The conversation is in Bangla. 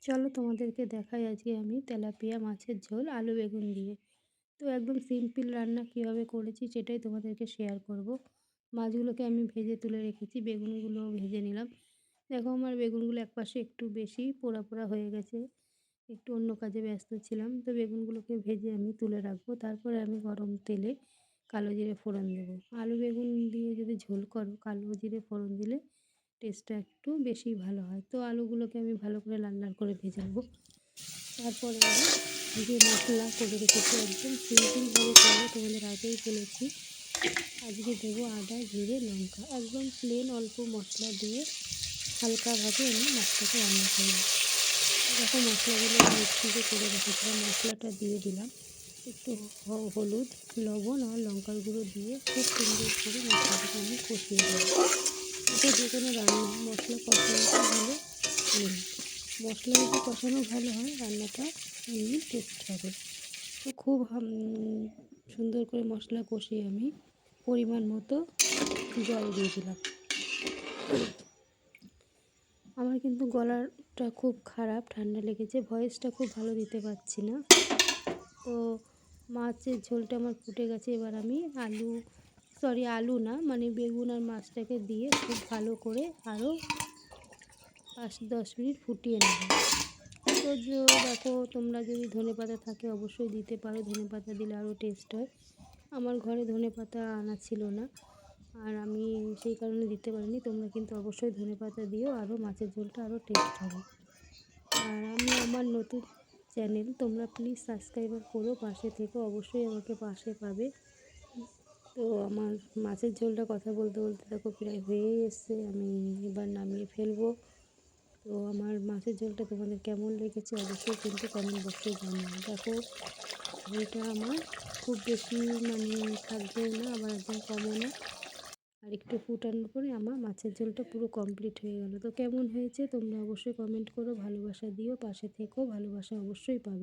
চলো তোমাদেরকে দেখাই আজকে আমি তেলাপিয়া মাছের ঝোল আলু বেগুন দিয়ে। তো একদম সিম্পল রান্না কিভাবে করেছি সেটাই তোমাদেরকে শেয়ার করব। মাছগুলোকে আমি ভেজে তুলে রেখেছি, বেগুনগুলোও ভেজে নিলাম। দেখো আমার বেগুনগুলো একপাশে একটু বেশি পোড়া পোড়া হয়ে গেছে, একটু অন্য কাজে ব্যস্ত ছিলাম। তো বেগুনগুলোকে ভেজে আমি তুলে রাখবো, তারপরে আমি গরম তেলে কালো জিরে ফোড়ন দেবো। আলু বেগুন দিয়ে যদি ঝোল করো, কালো জিরে ফোড়ন দিলে টেস্টটা একটু বেশি ভালো হয়। তো আলুগুলোকে আমি ভালো করে লাল লাল করে ভেজে নেবো। তারপরে আমি যে মশলা করে রেখেছি একদম সিম্পলভাবে করবো, তোমাদের আগেই বলেছি। আজকে দেবো আদা জিরে লঙ্কা, একদম প্লেন অল্প মশলা দিয়ে হালকাভাবে আমি মাছটাকে রান্না করবো। দেখো মশলাগুলো মিক্সিতে করে রেখেছিলাম, মশলাটা দিয়ে দিলাম। একটু হলুদ, লবণ আর লঙ্কার গুঁড়ো দিয়ে খুব সুন্দর করে মশলাটাকে আমি কষিয়ে দেবো। এটা যে কোনো রান্না মশলা কষানোটা হলে মশলা যদি কষানো ভালো হয় রান্নাটা এমনি টেস্ট হবে। তো খুব সুন্দর করে মশলা কষিয়ে আমি পরিমাণ মতো জল দিয়ে দিলাম। আমার কিন্তু গলাটা খুব খারাপ, ঠান্ডা লেগেছে, ভয়েসটা খুব ভালো দিতে পারছি না। তো মাছের ঝোলটা আমার ফুটে গেছে, এবার আমি আলু না মানে বেগুন আর মাছটাকে দিয়ে খুব ভালো করে আরও 5-10 মিনিট ফুটিয়ে নেব। তো দেখো তোমরা যদি ধনেপাতা থাকে অবশ্যই দিতে পারো, ধনেপাতা দিলে আরও টেস্ট হয়। আমার ঘরে ধনেপাতা আনা ছিল না, আর আমি সেই কারণে দিতে পারিনি। তোমরা কিন্তু অবশ্যই ধনেপাতা দিও, আরও মাছের ঝোলটা আরও টেস্ট হবে। আর আমি আমার নতুন চ্যানেল, তোমরা প্লিজ সাবস্ক্রাইবার করো, পাশে থেকো, অবশ্যই আমাকে পাশে পাবে। তো আমার মাছের ঝোলটা কথা বলতে বলতে দেখো প্রায় হয়েই এসছে, আমি এবার নামিয়ে ফেলবো। তো আমার মাছের ঝোলটা তোমাদের কেমন লেগেছে অবশ্যই কিন্তু কমেন্ট বক্সে জানিও। দেখো ঝোলটা আমার খুব বেশি মানে থাকবেও না, আবার একদম কমও না। আর একটু ফুটানোর পরে আমার মাছের ঝোলটা পুরো কমপ্লিট হয়ে গেল। তো কেমন হয়েছে তোমরা অবশ্যই কমেন্ট করো, ভালোবাসা দিও, পাশে থেকো, ভালোবাসা অবশ্যই পাবে।